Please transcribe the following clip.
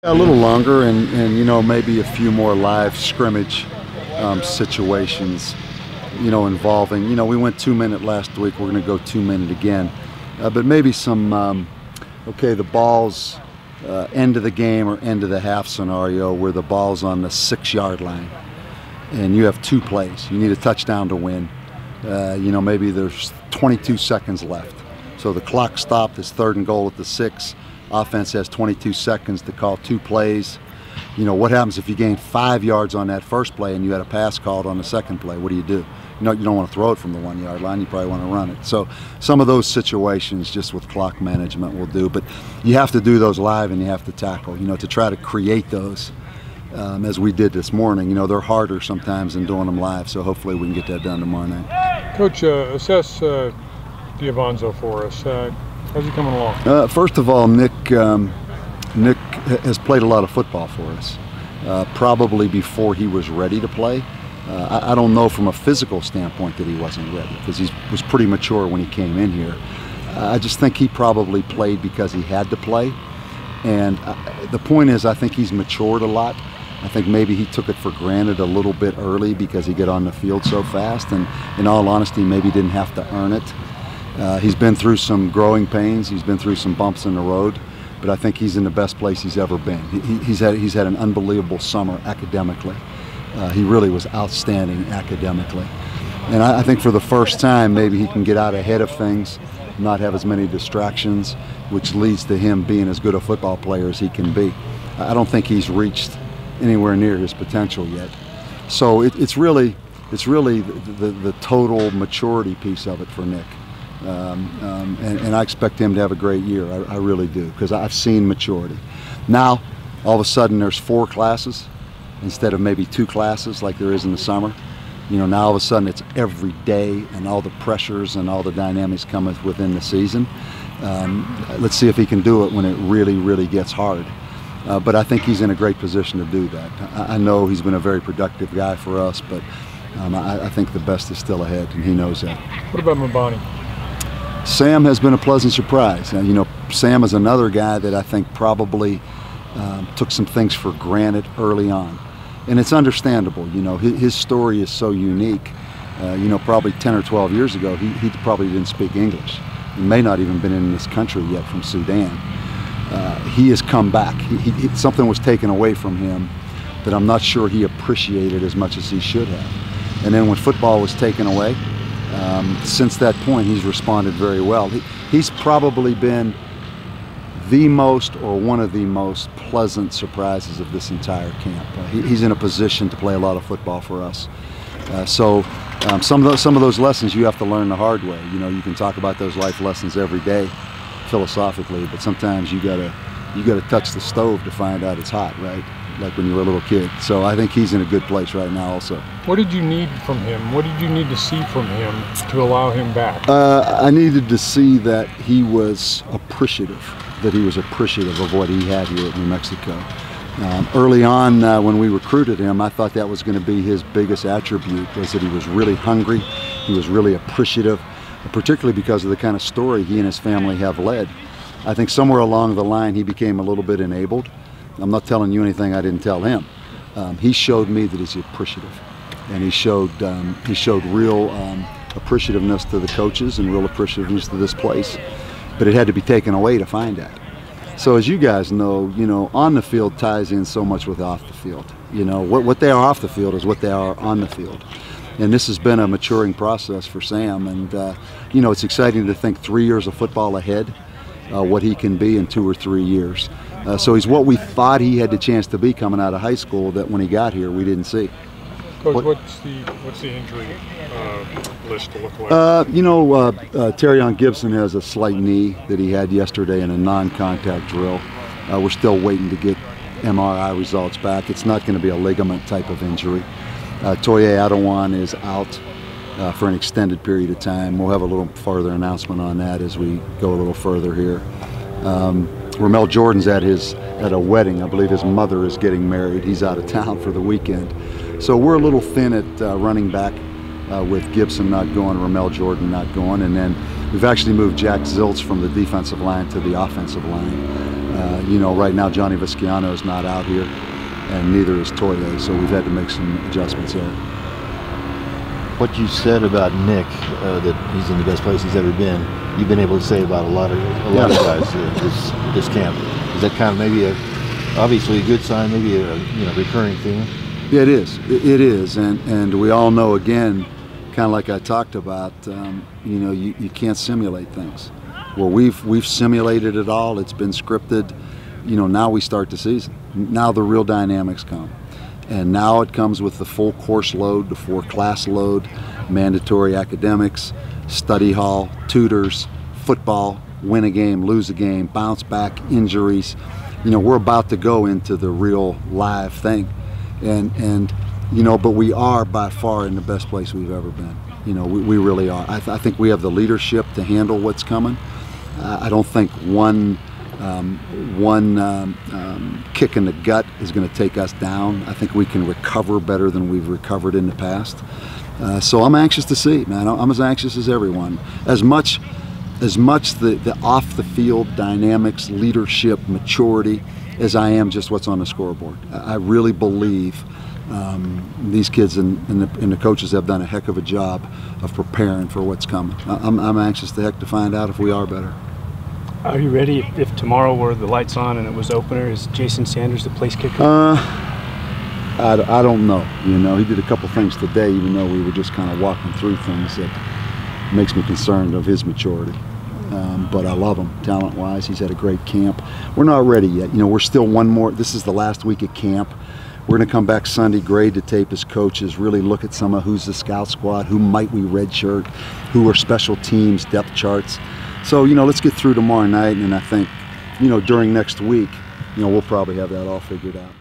A little longer, and you know, maybe a few more live scrimmage situations, you know, involving, you know, we went 2-minute last week, we're going to go 2-minute again, but maybe some okay, the ball's end of the game or end of the half scenario where the ball's on the 6-yard line and you have 2 plays, you need a touchdown to win. You know, maybe there's 22 seconds left, so the clock stopped, it's 3rd and goal at the 6. Offense has 22 seconds to call 2 plays. You know, what happens if you gain 5 yards on that first play and you had a pass called on the second play? What do? You know, you don't want to throw it from the 1-yard line. You probably want to run it. So some of those situations just with clock management will do. But you have to do those live and you have to tackle, you know, to try to create those as we did this morning. You know, they're harder sometimes than doing them live. So hopefully we can get that done tomorrow night. Coach, assess D'Avanzo for us. How's he coming along? First of all, Nick has played a lot of football for us, probably before he was ready to play. I don't know from a physical standpoint that he wasn't ready, because he was pretty mature when he came in here. I just think he probably played because he had to play. And the point is, I think he's matured a lot. I think maybe he took it for granted a little bit early because he got on the field so fast, and in all honesty, maybe didn't have to earn it. He's been through some growing pains. He's been through some bumps in the road, but I think he's in the best place he's ever been. He's had an unbelievable summer academically. He really was outstanding academically. And I think for the first time, maybe he can get out ahead of things, not have as many distractions, which leads to him being as good a football player as he can be. I don't think he's reached anywhere near his potential yet. So it's really the total maturity piece of it for Nick. And I expect him to have a great year. I really do, because I've seen maturity. Now, all of a sudden, there's 4 classes instead of maybe 2 classes like there is in the summer. You know, now all of a sudden it's every day, and all the pressures and all the dynamics come within the season. Let's see if he can do it when it really gets hard. But I think he's in a great position to do that. I know he's been a very productive guy for us, but I think the best is still ahead, and he knows that. What about Mbani? Sam has been a pleasant surprise. You know, Sam is another guy that I think probably took some things for granted early on. And it's understandable. You know, his story is so unique. You know, probably 10 or 12 years ago, he probably didn't speak English. He may not even been in this country yet from Sudan. He has come back. Something was taken away from him that I'm not sure he appreciated as much as he should have. And then when football was taken away, since that point, he's responded very well. He's probably been the most, or one of the most pleasant surprises of this entire camp. He's in a position to play a lot of football for us. So some of those lessons you have to learn the hard way. You know, you can talk about those life lessons every day philosophically, but sometimes you gotta touch the stove to find out it's hot, right? Like when you were a little kid. So I think he's in a good place right now also. What did you need from him? What did you need to see from him to allow him back? I needed to see that he was appreciative, of what he had here at New Mexico. Early on when we recruited him, I thought that was going to be his biggest attribute, was that he was really hungry, he was really appreciative, particularly because of the kind of story he and his family have led. I think somewhere along the line he became a little bit enabled. I'm not telling you anything I didn't tell him. He showed me that he's appreciative, and he showed real appreciativeness to the coaches and real appreciativeness to this place. But it had to be taken away to find that. So as you guys know, you know, on the field ties in so much with off the field. You know, what they are off the field is what they are on the field. And this has been a maturing process for Sam, and you know, it's exciting to think 3 years of football ahead, what he can be in 2 or 3 years. So he's what we thought he had the chance to be coming out of high school, that when he got here we didn't see. Coach, what's the injury list to look like? You know, Terrion Gibson has a slight knee that he had yesterday in a non-contact drill. We're still waiting to get MRI results back. It's not going to be a ligament type of injury. Toye Adawan is out for an extended period of time. We'll have a little further announcement on that as we go a little further here. Ramel Jordan's at a wedding. I believe his mother is getting married. He's out of town for the weekend. So we're a little thin at running back with Gibson not going, Ramel Jordan not going, and then we've actually moved Jack Ziltz from the defensive line to the offensive line. You know, right now Johnny Visciano is not out here, and neither is Toye, so we've had to make some adjustments there. What you said about Nick, that he's in the best place he's ever been, you've been able to say about a lot of guys this camp. Is that kind of maybe obviously a good sign, maybe a recurring theme? Yeah, it is. It is, and we all know, again, kind of like I talked about, you know, you can't simulate things. Well, we've simulated it all. It's been scripted. You know, now we start the season. Now the real dynamics come. And now it comes with the full course load, the 4-class load, mandatory academics, study hall, tutors, football, win a game, lose a game, bounce back, injuries. You know, we're about to go into the real live thing. And you know, but we are by far in the best place we've ever been. You know, we really are. I think we have the leadership to handle what's coming. I don't think one kick in the gut is going to take us down. I think we can recover better than we've recovered in the past. So I'm anxious to see, man. I'm as anxious as everyone. As much the off the field dynamics, leadership, maturity, as I am just what's on the scoreboard. I really believe these kids and the coaches have done a heck of a job of preparing for what's coming. I'm anxious to find out if we are better. Are you ready if tomorrow were the lights on and it was opener? Is Jason Sanders the place kicker? I don't know. You know, he did a couple things today, even though we were just kind of walking through things that makes me concerned of his maturity. But I love him talent-wise. He's had a great camp. We're not ready yet. You know, we're still one more. This is the last week at camp. We're going to come back Sunday, grade the tape as coaches, really look at some of who's the scout squad, who might we redshirt, who are special teams, depth charts. So, you know, let's get through tomorrow night, and I think, you know, during next week, you know, we'll probably have that all figured out.